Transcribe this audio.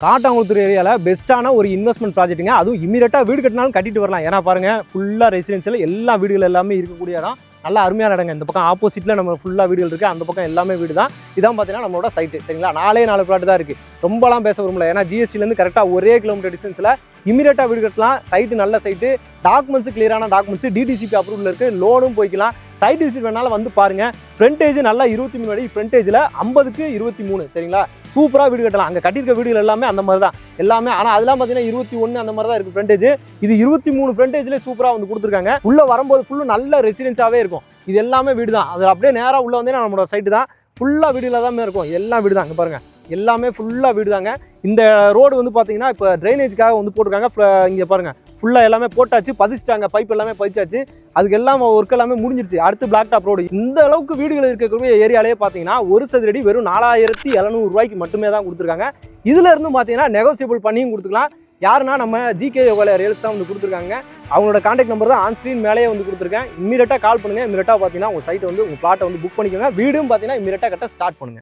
காட்டாங்குளத்தூர் ஏரியாவில் பெஸ்ட்டான ஒரு இன்வெஸ்ட்மெண்ட் ப்ராஜெக்ட்டுங்க. அதுவும் இமீடியட்டாக வீடு கட்டினாலும் கட்டிட்டு வரலாம். ஏன்னா பாருங்கள், ஃபுல்லாக ரெசிடென்ஷியல் எல்லா வீடுகள் எல்லாமே இருக்கக்கூடிய இடம். நல்லா அருமையான இடங்க. இந்த பக்கம் ஆப்போசிட்டில் நம்ம ஃபுல்லாக வீடுகள் இருக்குது, அந்த பக்கம் எல்லாமே வீடு தான். இதான் பார்த்தீங்கன்னா நம்மளோட சைட்டு. சரிங்களா, 4 பிளாட் தான் இருக்குது. ரொம்பலாம் பேச விரும்பல, ஏன்னா ஜிஎஸ்டிலேருந்து கரெக்டாக ஒரே கிலோமீட்டர் டிஸ்டன்ஸில் இமீடியட்டாக வீடு கட்டலாம். சைட்டு நல்ல சைட்டு, டாக்குமெண்ட்ஸ் கிளியரான டாக்குமெண்ட்ஸ், டிடிசிபி அப்ரூவல் இருக்குது, லோனும் போய்க்கலாம். சைட் விசிட் வேணாலும் வந்து பாருங்கள். ஃப்ரண்டேஜ் நல்லா 23 அடி, ஃப்ரண்டேஜில் 50க்கு 23. சரிங்களா, சூப்பராக வீடு கட்டலாம். அங்கே கட்டியிருக்க வீடுகள் எல்லாமே அந்த மாதிரி தான் எல்லாமே. ஆனால் அதெல்லாம் பார்த்தீங்கன்னா 21 அந்த மாதிரி தான் இருக்குது ஃப்ரண்டேஜ். இது 23 ஃப்ரண்டேஜ்லேயே சூப்பராக வந்து கொடுத்துருக்காங்க. உள்ளே வரும்போது ஃபுல்லும் நல்ல ரெசிடென்ஸாகவே இருக்கும். இது எல்லாமே வீடு தான். அது அப்படியே நேராக உள்ளே வந்தே நம்மளோட சைட்டு தான். ஃபுல்லாக வீடுகளில் தான் இருக்கும். எல்லாம் வீடு தான். இங்கே பாருங்கள், எல்லாமே ஃபுல்லாக வீடு தாங்க. இந்த ரோடு வந்து பார்த்தீங்கன்னா இப்போ ட்ரைனேஜுக்காக வந்து போட்டிருக்காங்க. இங்கே பாருங்கள், ஃபுல்லாக எல்லாமே போட்டாச்சு, பதிச்சிட்டாங்க. பைப் எல்லாமே பதிச்சாச்சு. அதுக்கு எல்லாம் ஒர்க் எல்லாமே முடிஞ்சிருச்சு. அடுத்து பிளாக் டாப் ரோடு. இந்த அளவுக்கு வீடுகள் இருக்கக்கூடிய ஏரியாலே பார்த்தீங்கன்னா ஒரு சதுரடி வெறும் 4700 ரூபாய்க்கு மட்டுமே தான் கொடுத்துருக்காங்க. இதில் இருந்து பார்த்தீங்கன்னா நெகோசியபிள் பண்ணியும் கொடுத்துக்கலாம். யாருன்னா நம்ம ஜிகே யோகால ரியல்ஸ் தான் வந்து கொடுத்துருக்காங்க. அவங்களோட கான்டாக்ட் நம்பர் தான் ஆன் ஸ்க்ரீன் மேலேயே வந்து கொடுத்துருக்கேன். இமீடியட்டாக கால் பண்ணுங்கள். இமீடியட்டாக பார்த்தீங்கன்னா உங்கள் சைட்டை வந்து உங்கள் பிளாட்டை வந்து புக் பண்ணிக்கோங்க. வீடும் பார்த்தீங்கன்னா இமீடியட்டாக கட்ட ஸ்டார்ட் பண்ணுங்கள்.